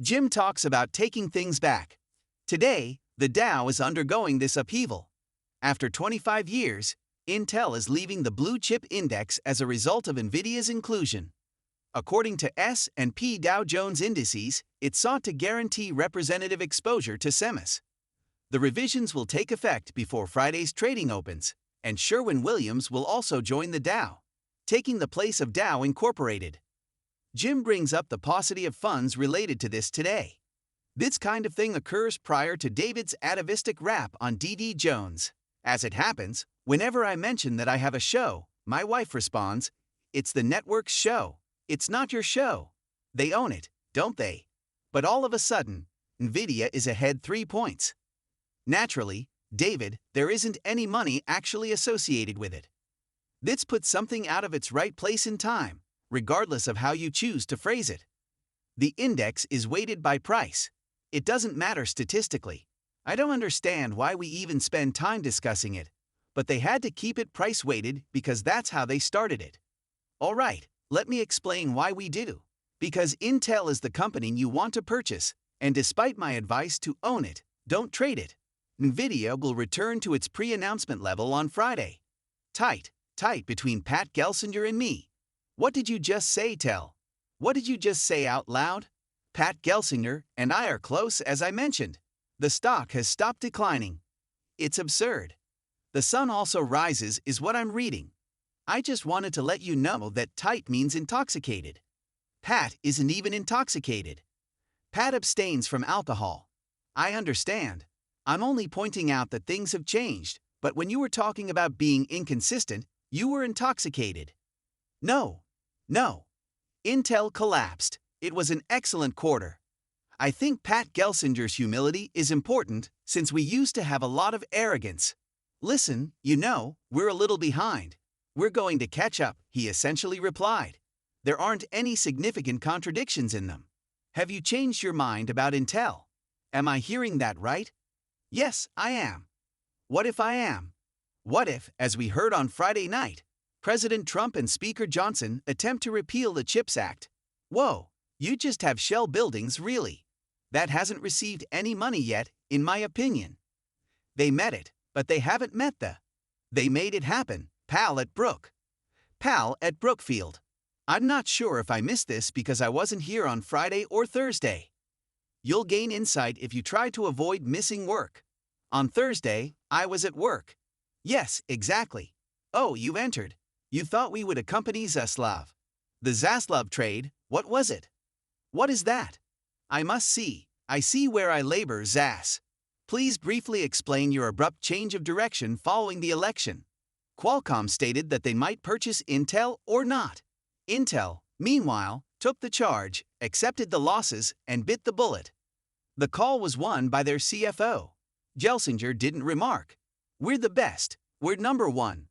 Jim talks about taking things back. Today, the Dow is undergoing this upheaval. After 25 years, Intel is leaving the blue chip index as a result of Nvidia's inclusion. According to S&P Dow Jones indices, it sought to guarantee representative exposure to semis. The revisions will take effect before Friday's trading opens, and Sherwin-Williams will also join the Dow, taking the place of Dow Incorporated. Jim brings up the paucity of funds related to this today. This kind of thing occurs prior to David's atavistic rap on D.D. Jones. As it happens, whenever I mention that I have a show, my wife responds, "It's the network's show. It's not your show. They own it, don't they?" But all of a sudden, Nvidia is ahead 3 points. Naturally, David, there isn't any money actually associated with it. This puts something out of its right place in time, regardless of how you choose to phrase it. The index is weighted by price. It doesn't matter statistically. I don't understand why we even spend time discussing it, but they had to keep it price-weighted because that's how they started it. All right, let me explain why we do. Because Intel is the company you want to purchase, and despite my advice to own it, don't trade it. Nvidia will return to its pre-announcement level on Friday. Tight between Pat Gelsinger and me. What did you just say, Tell? What did you just say out loud? Pat Gelsinger and I are close, as I mentioned. The stock has stopped declining. It's absurd. The sun also rises is what I'm reading. I just wanted to let you know that tight means intoxicated. Pat isn't even intoxicated. Pat abstains from alcohol. I understand. I'm only pointing out that things have changed, but when you were talking about being inconsistent, you were intoxicated. No. Intel collapsed. It was an excellent quarter. I think Pat Gelsinger's humility is important since we used to have a lot of arrogance. Listen, we're a little behind. We're going to catch up, he essentially replied. There aren't any significant contradictions in them. Have you changed your mind about Intel? Am I hearing that right? Yes, I am. What if I am? What if, as we heard on Friday night, President Trump and Speaker Johnson attempt to repeal the CHIPS Act? Whoa, you just have shell buildings, really. That hasn't received any money yet, in my opinion. They met it, but they haven't met They made it happen, pal at Brookfield. I'm not sure if I missed this because I wasn't here on Friday or Thursday. You'll gain insight if you try to avoid missing work. On Thursday, I was at work. Yes, exactly. Oh, you've entered. You thought we would accompany Zaslav. The Zaslav trade, what was it? What is that? I see where I labor, Zas. Please briefly explain your abrupt change of direction following the election. Qualcomm stated that they might purchase Intel or not. Intel, meanwhile, took the charge, accepted the losses, and bit the bullet. The call was won by their CFO. Gelsinger didn't remark, "We're the best, we're number one."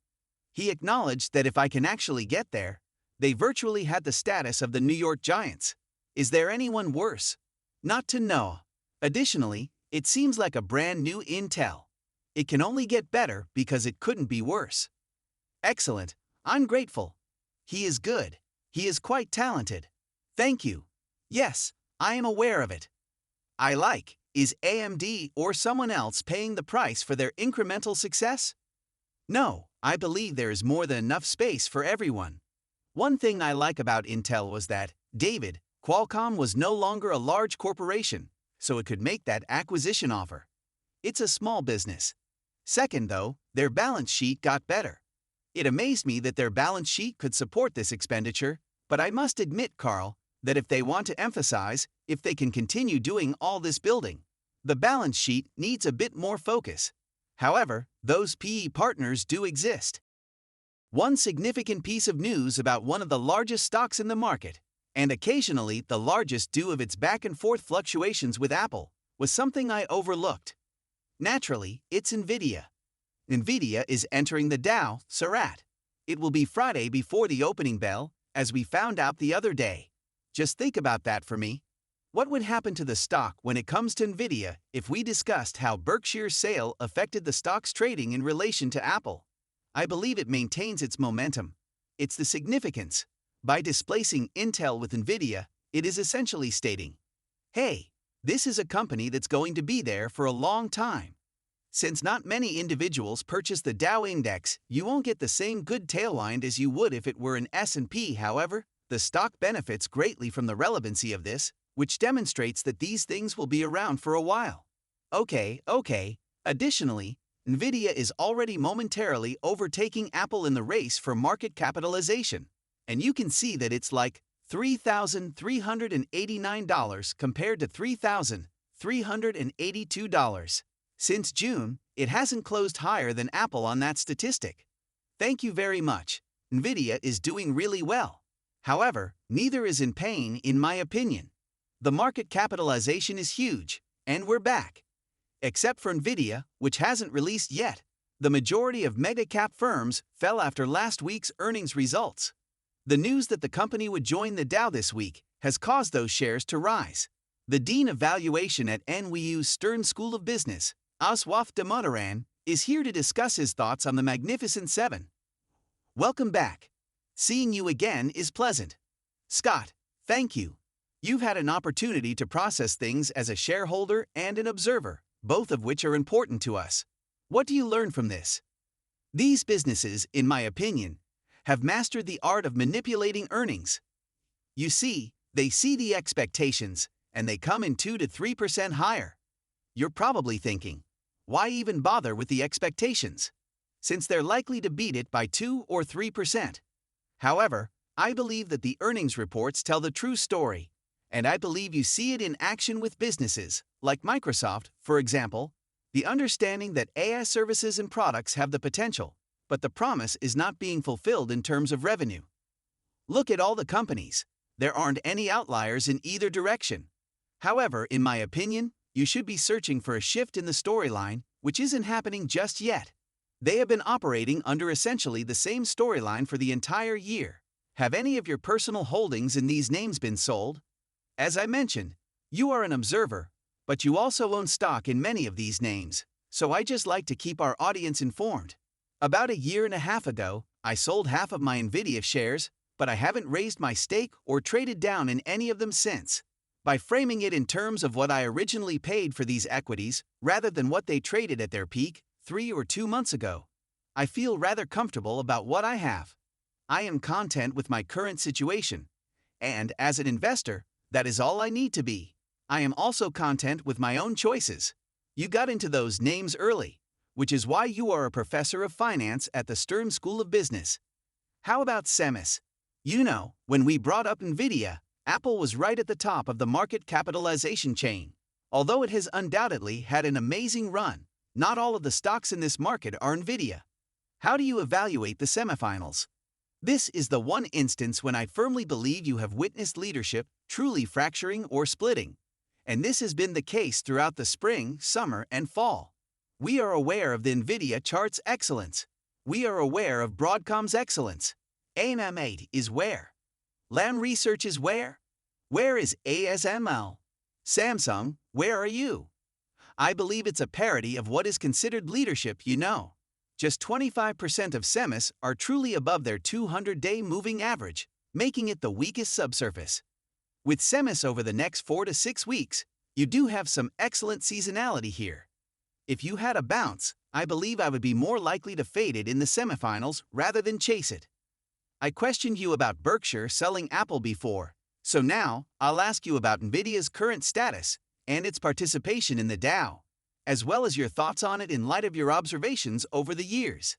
He acknowledged that if I can actually get there, they virtually had the status of the New York Giants. Is there anyone worse? Not to know. Additionally, it seems like a brand new Intel. It can only get better because it couldn't be worse. Excellent, I'm grateful. He is good. He is quite talented. Thank you. Yes, I am aware of it. Is AMD or someone else paying the price for their incremental success? No, I believe there is more than enough space for everyone. One thing I like about Intel was that, Qualcomm was no longer a large corporation, so it could make that acquisition offer. It's a small business. Second, though, their balance sheet got better. It amazed me that their balance sheet could support this expenditure, but I must admit, Carl, that if they want to emphasize, if they can continue doing all this building, the balance sheet needs a bit more focus. However, those PE partners do exist. One significant piece of news about one of the largest stocks in the market, and occasionally the largest due of its back-and-forth fluctuations with Apple, was something I overlooked. Naturally, it's Nvidia. Nvidia is entering the Dow, Sarat. It will be Friday before the opening bell, as we found out the other day. Just think about that for me. What would happen to the stock when it comes to Nvidia if we discussed how Berkshire's sale affected the stock's trading in relation to Apple? I believe it maintains its momentum. It's the significance. By displacing Intel with Nvidia, it is essentially stating, Hey, this is a company that's going to be there for a long time. Since not many individuals purchase the Dow index, you won't get the same good tailwind as you would if it were an S&P. However, the stock benefits greatly from the relevancy of this, which demonstrates that these things will be around for a while. Okay. Additionally, Nvidia is already momentarily overtaking Apple in the race for market capitalization. And you can see that it's like $3,389 compared to $3,382. Since June, it hasn't closed higher than Apple on that statistic. Thank you very much. Nvidia is doing really well. However, neither is in pain in my opinion. The market capitalization is huge, and we're back. Except for Nvidia, which hasn't released yet. The majority of mega-cap firms fell after last week's earnings results. The news that the company would join the Dow this week has caused those shares to rise. The Dean of Valuation at NYU's Stern School of Business, Aswath Damodaran, is here to discuss his thoughts on the Magnificent Seven. Welcome back. Seeing you again is pleasant. Scott, thank you. You've had an opportunity to process things as a shareholder and an observer, both of which are important to us. What do you learn from this? These businesses, in my opinion, have mastered the art of manipulating earnings. You see, they see the expectations, and they come in 2 to 3% higher. You're probably thinking, why even bother with the expectations, since they're likely to beat it by 2 or 3%? However, I believe that the earnings reports tell the true story, and I believe you see it in action with businesses, like Microsoft, for example, the understanding that AI services and products have the potential, but the promise is not being fulfilled in terms of revenue. Look at all the companies. There aren't any outliers in either direction. However, in my opinion, you should be searching for a shift in the storyline, which isn't happening just yet. They have been operating under essentially the same storyline for the entire year. Have any of your personal holdings in these names been sold? As I mentioned, you are an observer, but you also own stock in many of these names, so I just like to keep our audience informed. About a year and a half ago, I sold half of my Nvidia shares, but I haven't raised my stake or traded down in any of them since. By framing it in terms of what I originally paid for these equities, rather than what they traded at their peak 3 or 2 months ago, I feel rather comfortable about what I have. I am content with my current situation, and as an investor, that is all I need to be. I am also content with my own choices. You got into those names early, which is why you are a professor of finance at the Stern School of Business. How about Semis? You know, when we brought up Nvidia, Apple was right at the top of the market capitalization chain. Although it has undoubtedly had an amazing run, not all of the stocks in this market are Nvidia. How do you evaluate the semifinals? This is the one instance when I firmly believe you have witnessed leadership truly fracturing or splitting. And this has been the case throughout the spring, summer, and fall. We are aware of the Nvidia chart's excellence. We are aware of Broadcom's excellence. AMM8 is where? Lam Research is where? Where is ASML? Samsung, where are you? I believe it's a parody of what is considered leadership, you know. Just 25% of semis are truly above their 200-day moving average, making it the weakest subsurface. With semis over the next 4 to 6 weeks, you do have some excellent seasonality here. If you had a bounce, I believe I would be more likely to fade it in the semifinals rather than chase it. I questioned you about Berkshire selling Apple before, so now I'll ask you about Nvidia's current status and its participation in the Dow, as well as your thoughts on it in light of your observations over the years.